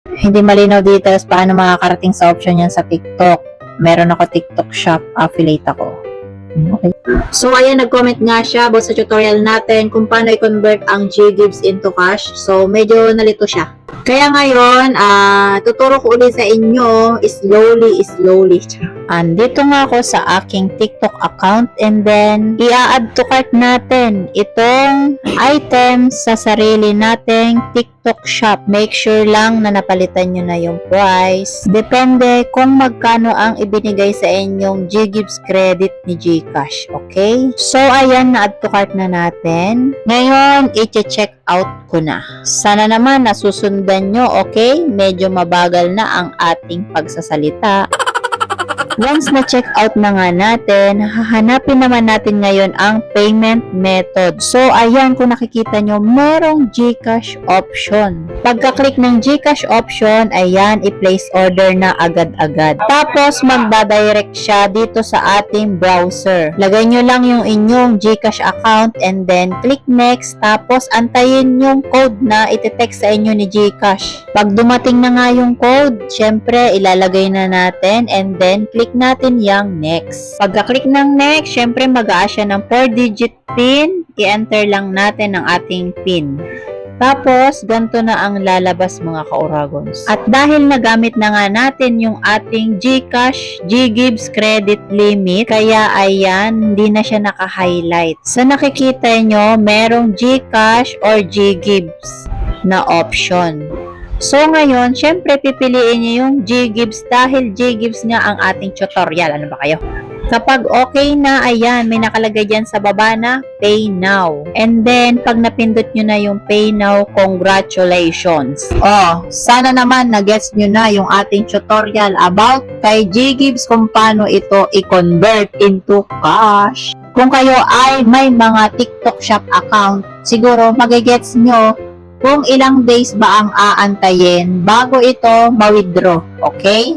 Hindi malinaw details paano makakarating sa option yan sa TikTok. Meron ako TikTok shop, affiliate ako. Okay. So, ayan, nag-comment nga siya about sa tutorial natin kung paano i-convert ang GGives into cash. So, medyo nalito siya. Kaya ngayon, tuturo ko ulit sa inyo, slowly. Andito nga ako sa aking TikTok account and then, i-add to cart natin itong items sa sarili nating TikTok shop. Make sure lang na napalitan nyo na yung price. Depende kung magkano ang ibinigay sa inyong GGives credit ni GCash. Okay? So, ayan, na-add to cart na natin. Ngayon, i-check out ko na. Sana naman nasusundan nyo, okay? Medyo mabagal na ang ating pagsasalita. Once na-check out na nga natin, hahanapin naman natin ngayon ang payment method. So, ayan, kung nakikita nyo, merong GCash option. Pagka-click ng GCash option, ayan, i-place order na agad-agad. Tapos, magdadirect siya dito sa ating browser. Lagay nyo lang yung inyong GCash account and then click next. Tapos, antayin yung code na iti-text sa inyo ni GCash. Pag dumating na nga yung code, syempre, ilalagay na natin and then click natin yung next. Pagka-click ng next, syempre mag-a siya ng 4-digit PIN. I-enter lang natin ang ating PIN. Tapos, ganito na ang lalabas mga ka-Oragons. At dahil nagamit na nga natin yung ating GCash, GGives credit limit, kaya ayan, hindi na siya naka-highlight. Sa nakikita nyo, merong GCash or GGives na option. So, ngayon, syempre, pipiliin niyo yung GGives dahil GGives nga ang ating tutorial. Ano ba kayo? Kapag okay na, ayan, may nakalagay dyan sa baba na Pay Now. And then, pag napindot nyo na yung Pay Now, congratulations. Oh, sana naman na-gets nyo na yung ating tutorial about kay GGives kung paano ito i-convert into cash. Kung kayo ay may mga TikTok shop account, siguro magigets nyo kung ilang days ba ang aantayin bago ito ma-withdraw. Okay?